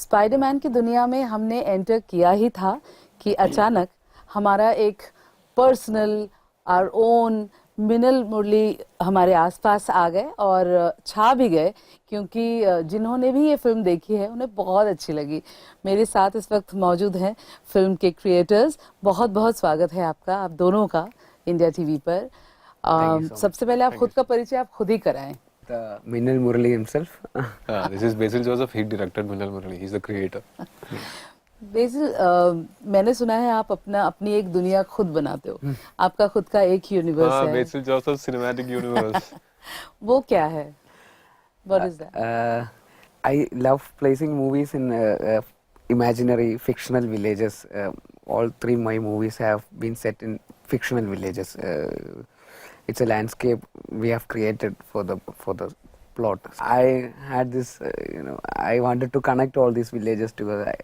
Spiderman की दुनिया में हमने एंटर किया ही था कि अचानक हमारा एक पर्सनल आवर ओन मिनल मुरली हमारे आसपास आ गए और छा भी गए, क्योंकि जिन्होंने भी ये फिल्म देखी है उन्हें बहुत अच्छी लगी। मेरे साथ इस वक्त मौजूद हैं फिल्म के क्रिएटर्स। बहुत बहुत स्वागत है आपका, आप दोनों का इंडिया टीवी पर। सबसे पहले आप खुद का परिचय आप खुद ही कराएं। Minal Murali himself. This is Basil Joseph. He directed Minal Murali. He's the creator. BECIL, मैंने सुना है आप अपनी एक दुनिया खुद बनाते हो। आपका खुद का एक यूनिवर्स है। Basil Joseph Cinematic Universe. वो क्या है? What is that? I love placing movies in imaginary fictional villages. All three my movies have been set in fictional villages. It's a landscape we have created for the plot. I had this, I wanted to connect all these villages together.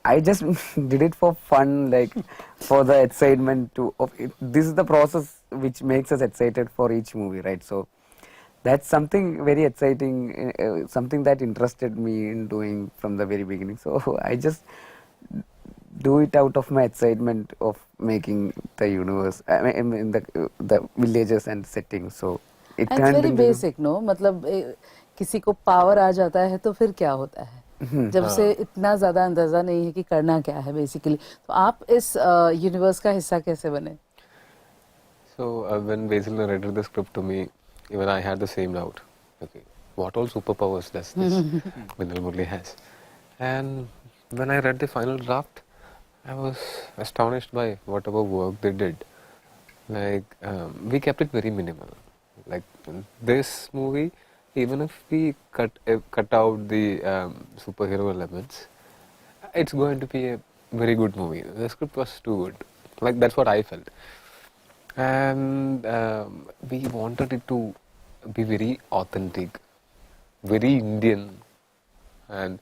I just did it for fun, like for the excitement of it. This is the process which makes us excited for each movie, right? So that's something very exciting, something that interested me in doing from the very beginning. So I just do it out of my excitement of making the universe, I mean, in the villages and settings. So it And it's very basic, no? मतलब किसी को power आ जाता है तो फिर क्या होता है? जब से इतना ज्यादा अंदाजा नहीं है कि करना क्या है बेसिकली, तो आप इस यूनिवर्स का हिस्सा कैसे बने? So when Basil narrated the script to me, even I had the same doubt. Okay, what all superpowers does this Minal Murali has? And when I read the final draft, I was astonished by whatever work they did. Like we kept it very minimal. Like in this movie, even if we cut out the superhero elements, it's going to be a very good movie. The script was too good. Like that's what I felt. And we wanted it to be very authentic, very Indian, and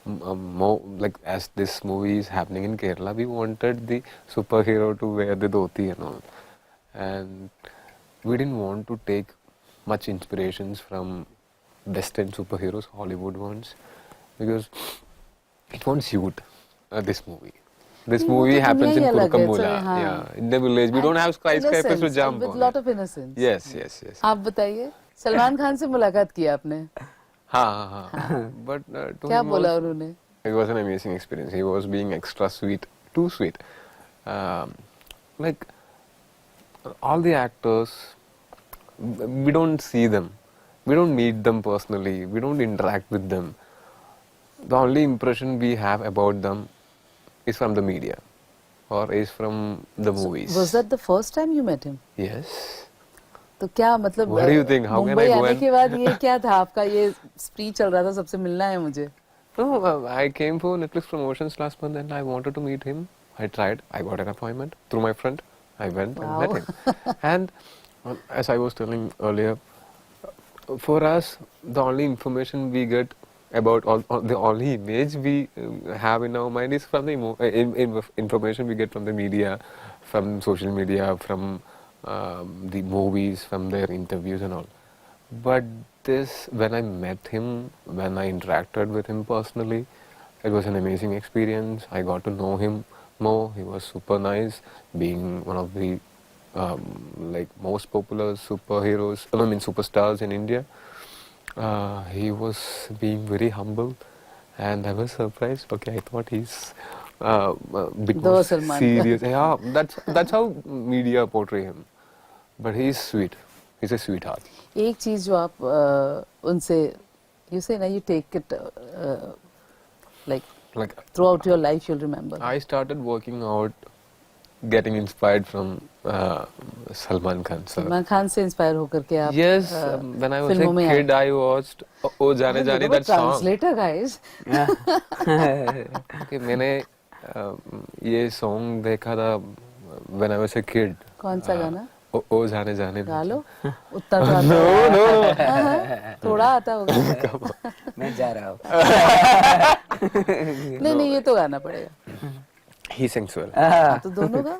more like as this movie is happening in Kerala, we wanted the superhero to wear the dhoti and all, and we didn't want to take much inspirations from Western superheroes, Hollywood ones, because it won't suit this movie. This movie happens in Kurkumbula, yeah, in the village. We don't have skyscrapers to jump on. With lot of innocence. Yes. आप बताइए, सलमान खान से मुलाकात की आपने? हाँ. But क्या बोला उन्होंने? It was an amazing experience. He was being extra sweet, too sweet. Like all the actors, we don't see them, we don't meet them personally, we don't interact with them. The only impression we have about them is from the media or is from the movies. Was that the first time you met him? Yes. तो क्या मतलब What do you think? How can I Mumbai go आने and के बाद ये क्या था आपका? ये स्पीच चल रहा था, सबसे मिलना है मुझे. No, I came for Netflix promotions last month and I wanted to meet him. I tried. I got an appointment through my friend. I went and met him. And as I was telling earlier, for us, the only information we get about the only image we have in our mind is from the information we get from the media, from social media, from the movies, from their interviews and all. But this, when I met him, when I interacted with him personally, it was an amazing experience. I got to know him more. He was super nice, being one of the like most popular superstars in India. He was being very humble, and I was surprised. Okay, I thought he's a bit more serious. Yeah, that's how media portray him. But he's sweet. He's a sweetheart. एक चीज जो आप उनसे, you say ना, you take it like throughout your life you'll remember. I started working out, getting inspired from Salman Khan sir. Salman Khan से inspire होकर के आप Yes, when I was a kid, I watched "O Jaane Jaane" that song. Translator guys. Okay, मैंने ये song देखा था when I was a kid. कौन सा गाना? ओ जाने जाने गा लो, उतना तो आता होगा. थोड़ा आता होगा. मैं जा रहा हूँ. नहीं ये तो गाना पड़ेगा. He sings well. तो दोनों का.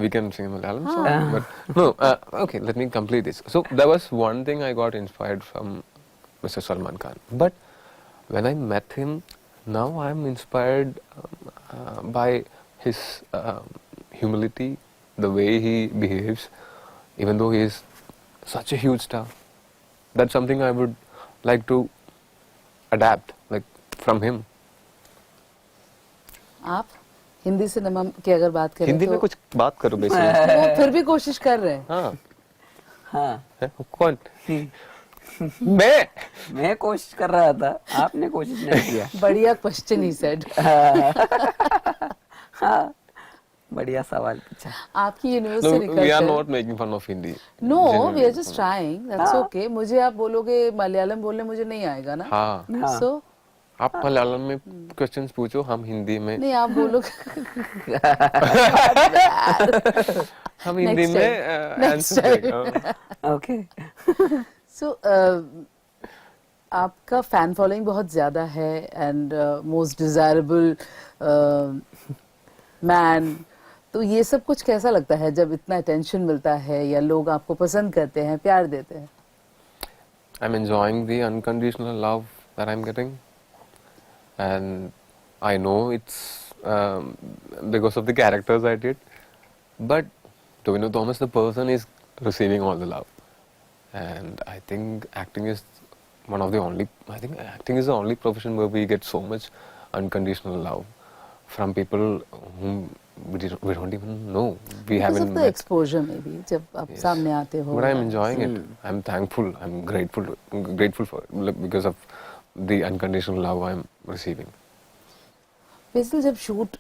We can sing a Malayalam song, but no. Okay, let me complete this. So there was one thing I got inspired from Mr. Salman Khan, but when I met him, now I'm inspired by his humility, the way he behaves, even though he is such a huge star. That's something I would like to adapt, like from him. आप Hindi cinema की अगर बात करें हिंदी तो में कुछ बात करो बेसिकली. तो वो फिर भी कोशिश कर रहे हैं. हाँ. हाँ है? कौन? मैं कोशिश कर रहा था, आपने कोशिश नहीं किया. बढ़िया क्वेश्चन ही सेड. हाँ बढ़िया सवाल पूछा. आपकी No, university we are not making fun of Hindi. No we Genuinely. Are just trying that's okay. मुझे आप बोलोगे मलयालम बोलने मुझे नहीं आएगा ना. हाँ. हाँ. सो आप मलयालम में क्वेश्चंस पूछो, हम हिंदी में. नहीं आप बोलोगे. हम हिंदी Next में time. Next answer time. देंगे. ओके. सो आपका फैन फॉलोइंग बहुत ज्यादा है एंड मोस्ट डिजायरेबल मैन. तो ये सब कुछ कैसा लगता है जब इतना अटेंशन मिलता है या लोग आपको पसंद करते हैं, प्यार देते हैं? I'm enjoying the unconditional love that I'm getting, and I know it's because of the characters I did. But Tovino Thomas, the person, is receiving all the love, and I think acting is one of the only. I think acting is the only profession where we get so much unconditional love from people whom we don't even know. We Because haven't of the met. exposure maybe जब आप Yes. सामने आते हो. But I'm enjoying it. I'm thankful. I'm grateful for it because of the unconditional love I'm receiving. Basically जब shoot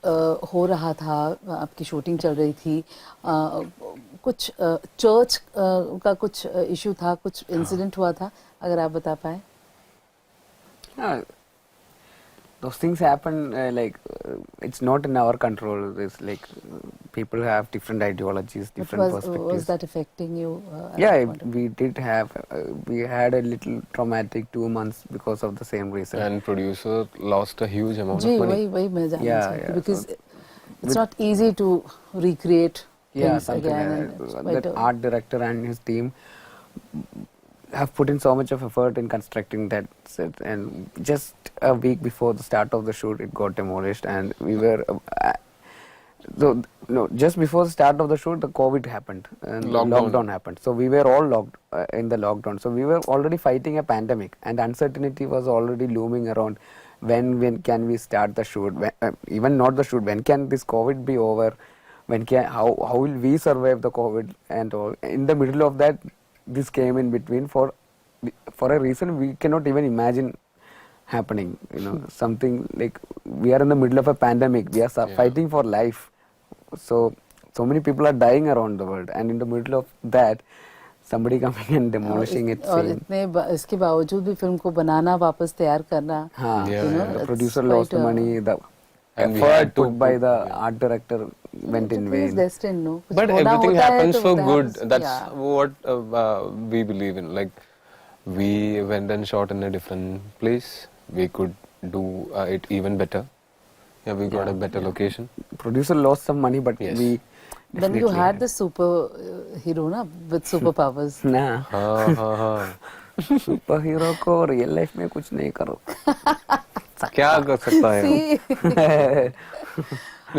हो रहा था, आपकी शूटिंग चल रही थी, कुछ चर्च का कुछ इशू था, कुछ इंसिडेंट हुआ था, अगर आप बता पाए. Those things happen it's not in our control. It's like people have different ideologies, different Was perspectives. that affecting you? At Yeah, that point of- we did have we had a little traumatic 2 months because of the same reason. And producer lost a huge amount ji of money. वही मैं जानना Yeah, चाहती yeah, because so it's not easy to recreate Yeah, things something again. like And it's that. quite That a- art director and his team have put in so much of effort in constructing that set, and just a week before the start of the shoot, it got demolished, and we were. Just before the start of the shoot, the COVID happened and lockdown happened. So we were all locked in the lockdown. So we were already fighting a pandemic, and uncertainty was already looming around. When can we start the shoot? Even not the shoot. When can this COVID be over? How will we survive the COVID and all? In the middle of that, this came in between for a reason we cannot even imagine happening. Something like we are in the middle of a pandemic. We are fighting for life. So many people are dying around the world, and in the middle of that, somebody coming and demolishing it. और इसके बावजूद भी film को बनाना, वापस तैयार करना. हाँ, Yeah, the it's producer quite lost the a- money. The And we effort had to put by put- the yeah. art director went in Everything is vain. destined, no? कुछ But होना everything होता है happens तो for that good. happens. That's Yeah. what we believe in. Like, we went and shot in a different place. We could do it even better. Yeah, we got a better location. Producer lost some money, but Yes. we Then you definitely had the super hero na with superpowers. nah. हाँ हाँ हाँ. Super hero को real life में कुछ नहीं करो. क्या कर सकता है? See,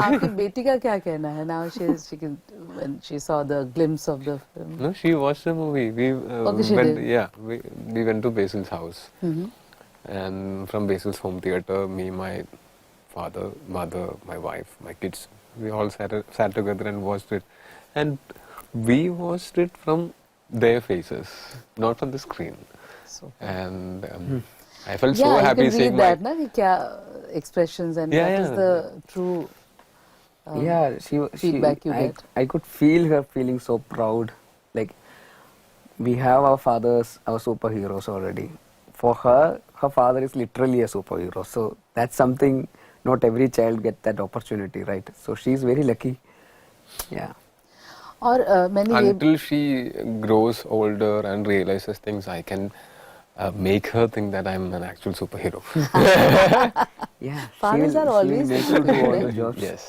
आपकी बेटी का क्या कहना है? Now when she saw the glimpse of the film. No, she watched the movie. We Okay, she went. did. Yeah, we went to Basil's house, Mhm. and from Basil's home theater, me, my father, mother, my wife, my kids, we all sat together and watched it, and we watched it from their faces, not from the screen. So, And I felt so yeah, happy you can seeing read that my. na कि क्या expressions and Yeah, what is yeah. the true. Yeah, she feedback you get. I could feel her feeling so proud. Like, we have our fathers, our superheroes already. For her father is literally a superhero. So that's something not every child get that opportunity, right? So she's very lucky. Yeah. और मैंने ये Until she grows older and realizes things, I can make her think that I'm an actual superhero. Yeah. Fathers are always make you do all the superhero. jobs. Yes.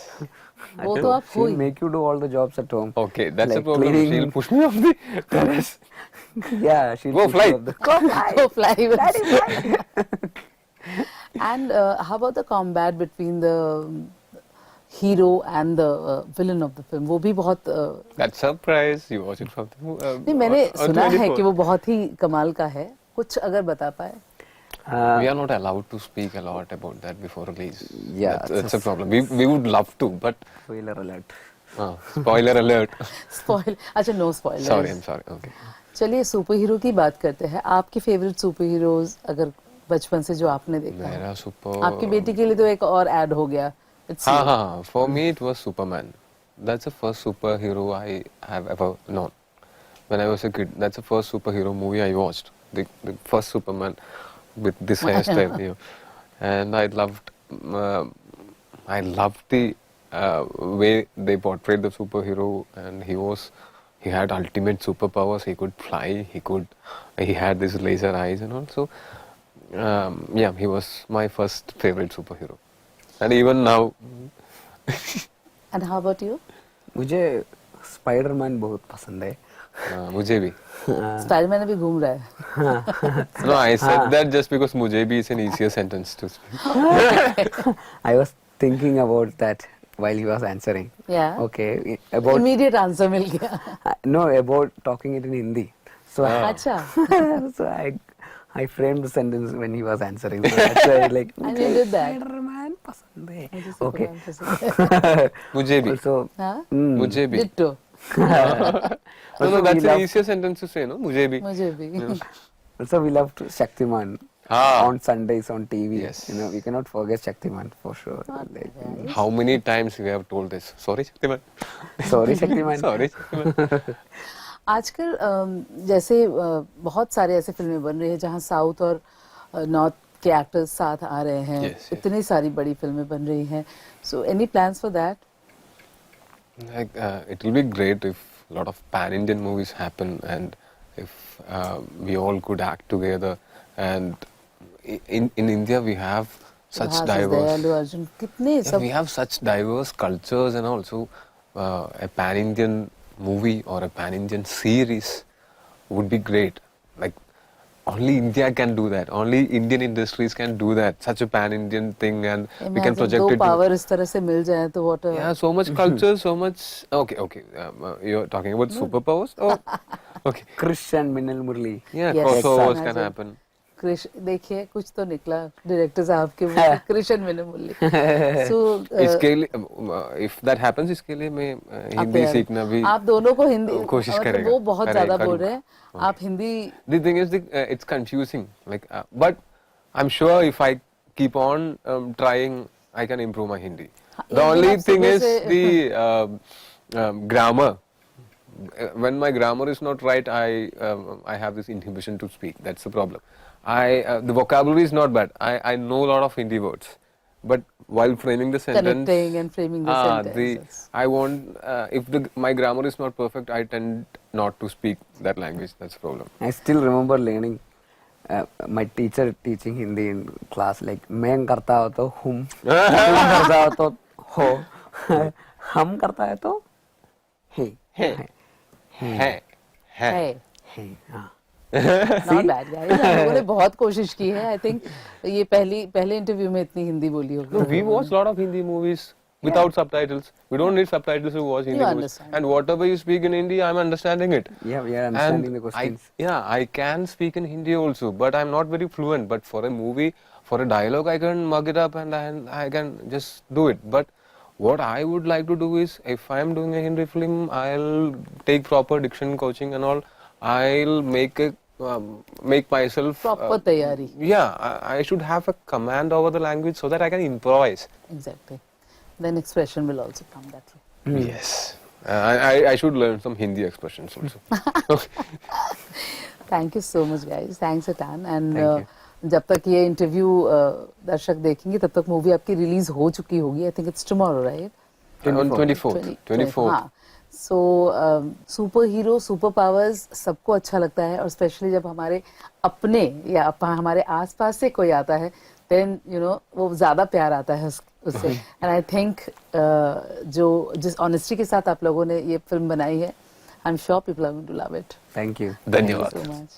वो तो आप हो She'll he. make you do all the jobs at home. Okay, that's the Like problem. cleaning. She'll push me off the terrace. Yeah, she'll Go push fly. you off the- Go fly. And how about the combat between the hero and the villain of the film? वो भी बहुत That surprise, you watch it from the नहीं, मैंने on सुना है 24. कि वो बहुत ही कमाल का है. कुछ अगर बता पाए. We are not allowed to speak a lot about that before release. Yeah, that's a problem. We would love to, but Spoiler alert. spoiler alert. Spoil. अच्छा, no spoilers. Sorry, I'm sorry. Okay. चलिए super hero की बात करते हैं. आपके favourite super heroes अगर बचपन से जो आपने देखा है. मेरा super. आपकी बेटी के लिए तो एक और ऐड हो गया. It's you. हाँ. For me, it was Superman. That's the first superhero I have ever known. When I was a kid, that's the first superhero movie I watched. The first Superman with this hairstyle, you know. And I loved the way they portrayed the superhero, and he had ultimate superpowers. He could fly. He had these laser eyes and all. So, yeah, he was my first favorite superhero. And even now. And how about you? मुझे Spiderman बहुत पसंद है. मुझे भी. Spiderman अभी घूम रहा है. No, I said that just because मुझे भी is an easier sentence to speak. I was thinking about that while he was answering. Yeah. Okay. About Immediate answer मिल गया. no, about talking it in Hindi. So अच्छा. so I framed the sentence when he was answering. So that's why like. And you did that. Spider-Man पसंद है. मुझे Okay. Superman पसंद है. मुझे भी. Also. हाँ? मुझे भी. Ditto. No, that's an easier sentence to say, no? मुझे भी. मुझे भी. Also, we loved Shaktiman on Sundays on TV. Yes. You know, we cannot forget Shaktiman for sure. Like, How many times we have told this? Sorry, Shaktiman. sorry, Shaktiman. Sorry, Shaktiman. आजकल जैसे बहुत सारे ऐसे फिल्में बन रही हैं जहाँ साउथ और नॉर्थ के एक्टर्स साथ आ रहे हैं. Yes, yes. इतनी सारी बड़ी फिल्में बन रही हैं. So any plans for that? Like, it will be great if a lot of pan-Indian movies happen, and if we all could act together. And in India we have such Bhas, diverse. Dayalu, Arjun, कितने Yeah, सब. we have such diverse cultures, and also a pan-Indian movie or a pan-Indian series would be great. Like, only India can do that. Only Indian industries can do that. Such a pan-Indian thing, and we can project दो it. Power इस तरह से मिल जाए तो what a. Yeah, so much culture, so much. Okay. You're talking about superpowers? Oh, okay. Krish and Minal Murli. Yeah, Yes. crossovers Yes. can happen. कृष देखिए कुछ तो निकला डायरेक्टर साहब के मुंह से. कृष्ण मैंने बोली. So इसके लिए if that happens, इसके लिए मैं हिंदी सीखना भी आप दोनों को हिंदी कोशिश करेगा. वो बहुत ज्यादा बोल करूँगा. रहे हैं. आप Hindi. The thing is, it's confusing. Like, but I'm sure if I keep on trying, I can improve my Hindi. The only thing is the grammar. When my grammar is not right, I have this inhibition to speak. That's the problem. The vocabulary is not bad. I know a lot of Hindi words, but while framing the sentence, Connecting and framing the sentence. I want if my grammar is not perfect, I tend not to speak that language. That's the problem. I still remember learning my teacher teaching Hindi in class. Like, मैं करता हो तो तुम करता हो तो हो, हम करता है तो हे Hey. हाँ. Not bad guys. हम लोगों ने बहुत कोशिश की है. I think ये पहले इंटरव्यू में इतनी हिंदी बोली No, होगी. we watch a lot of Hindi movies without subtitles. We don't need subtitles to watch Hindi movies. understand. And whatever you speak in Hindi, I'm understanding it. Yeah, we are understanding And the questions. I can speak in Hindi also, but I'm not very fluent. But for a movie, for a dialogue, I can mug it up and I can just do it. But what I would like to do is, if I'm doing a Hindi film, I'll take proper diction coaching and all. I'll make myself Proper तैयारी. Yeah, I should have a command over the language so that I can improvise. Exactly. Then expression will also come that way. Yes. I should learn some Hindi expressions also. Thank you so much guys. Thanks a ton. And Thank you. जब तक ये interview दर्शक देखेंगे तब तक movie आपकी release हो चुकी होगी. I think it's tomorrow, right? On 24th. हाँ. So super hero super powers सबको अच्छा लगता है, और स्पेशली जब हमारे अपने या हमारे आसपास से कोई आता है, then you know वो ज्यादा प्यार आता है उससे. And I think जिस ऑनेस्टी के साथ आप लोगों ने ये फिल्म बनाई है, I'm sure people are going to love it. Thank you. धन्यवाद. Thank you so much.